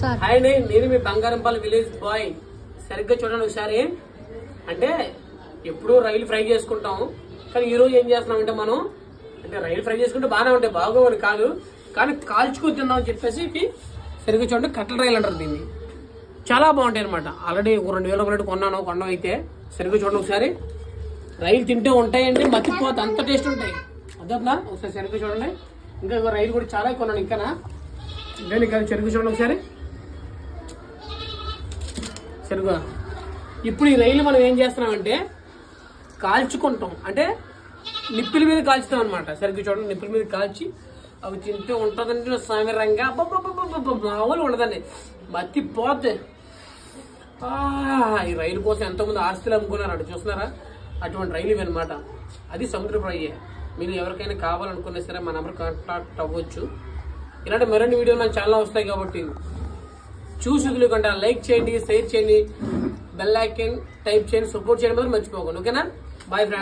Hi నేను మీ బంగారంపల్లి village boy. సరిగ్గా చూడండి ఒకసారి. అంటే ఎప్పుడూ రైలు ఫ్రై చేసుకుంటాం, కానీ ఈ రోజు ఏం చేస్తున్నాం అంటే మనం అంటే రైలు ఫ్రై చేసుకుంటే బాగానే ఉంటాయి, బాగోవని కాదు, కానీ కాల్చుకొని తిందాం అని చెప్పేసి సరిగ్గా చూడండి. కట్టెల రైలు అంటారు దీన్ని. చాలా బాగుంటాయి అనమాట. ఆల్రెడీ 2000 రూపాయలు కొన్నాం అయితే. సరిగ్గా చూడండి ఒకసారి. రైలు తింటే ఉంటాయండి, మర్చిపోతే అంత టేస్ట్ ఉంటాయి. అదట్లా ఒకసారి సరిగ్గా చూడండి. ఇంకా రైలు కూడా చాలా కొన్నాను ఇంకానా. ఇంకా సరిగ్గా చూడండి ఒకసారి. సరిగ్గా ఇప్పుడు ఈ రైలు మనం ఏం చేస్తున్నామంటే కాల్చుకుంటాం, అంటే నిప్పుల మీద కాల్చుతాం అనమాట. సరిగ్గా చూడండి, నిప్పుల మీద కాల్చి అవి తింటే ఉంటుందంటే సామిరంగా మామూలు ఉండదండి, మత్తిపోతే. ఈ రైలు కోసం ఎంతోమంది ఆస్తులు అమ్ముకున్నారు, చూస్తున్నారా? అటువంటి రైలు ఇవి అనమాట. అది సముద్రపు అయ్యే. మీరు ఎవరికైనా కావాలనుకున్నా సరే మా నెంబర్ కాంటాక్ట్ అవ్వచ్చు. ఇలాంటి మరిన్ని వీడియోలు మన ఛానల్ వస్తాయి కాబట్టి చూసి వదులుకుంటా. లైక్ చేయండి, షేర్ చేయండి, బెల్ ఐకాన్ టైప్ చేయండి, సపోర్ట్ చేయడం మాత్రం మర్చిపోకండి. ఓకేనా? Bye friends.